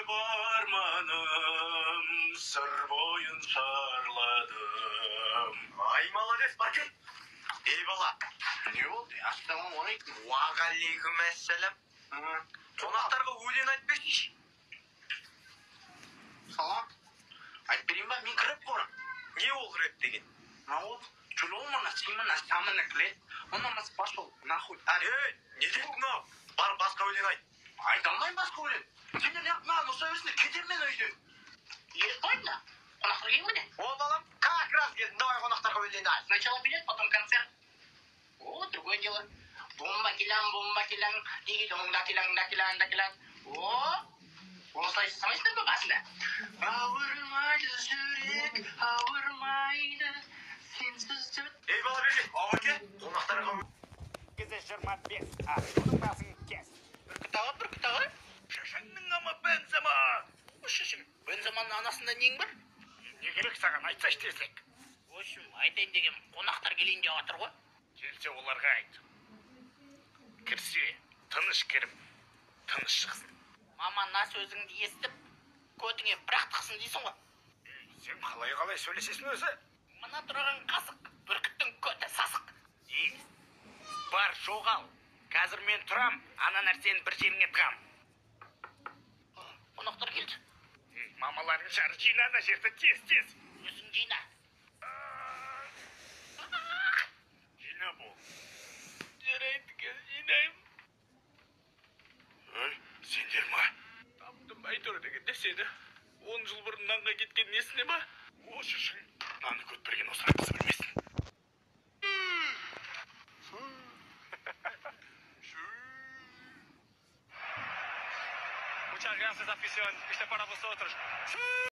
barmanım, sır boyun şarladım. Ay молодец Barkın. Eyvallah. Ne oldu ya? Assalamualaikum. Уағалейкумассалам. Қонақтарға өлең айтпайсың. Salam. Айтып берейін ба, мен кіріп көрім. Не ол рэп деген? Вот, чуломана, симана, самана клет. Онамас пошел, нахуй. Ей, не дейді мынау? Бар басқа өлең айт. Айта алмайын басқа өлең. Сендер неғып маған ұса берсіңдер, кетем мен үйден. Еш қойдыңдар. Қонақтар келмеді. О, балам, как раз келдің. Давай қонақтарға өлең айт. Сначала билет, потом концерт. О, другое дело. Бомба-килан, диги-дон-да-килан. О, осылай жасамайсыңдар ма басында? Ауырмайды жүрек, ауырмайды, сенсіз өт. Ей, бала беге, ауырке, қонақтарға Кезі 25, бұның басын кес. Бүркіт аға. Шашыңның ama бензема. Шашың, бензаманның анасында нең бар? Не керек саған айтсаш тезірек. Ошым, айтайын деген қонақтар келейін деп жатыр ғой. Келсе оларға айт. Кірсе, тыныш кіріп, тыныш шықсын. Мамана сөзіңді естіп, көтіңе бірақ тықсын дейсің ғой. Сен қалай сөйлесесің өзі? Мына тұрған қасық, бүркіттің көті сасық. Бар жоғал. Қазір мен тұрам, ана нәрсені бір жеріңе тығам. Қонақтар келді. Мамаларың жары жина ана жерді тез. Өзің жина. Жина бол. Жарайды, кез жинайым. Ой, сендер ма? Таптым айтор деген деседі. 10 жыл бұрын нанға кеткен несіне ба? Осы үшін наны көтперген осырақ кісі білмесін. Muchas gracias, afición. Este para vosotros.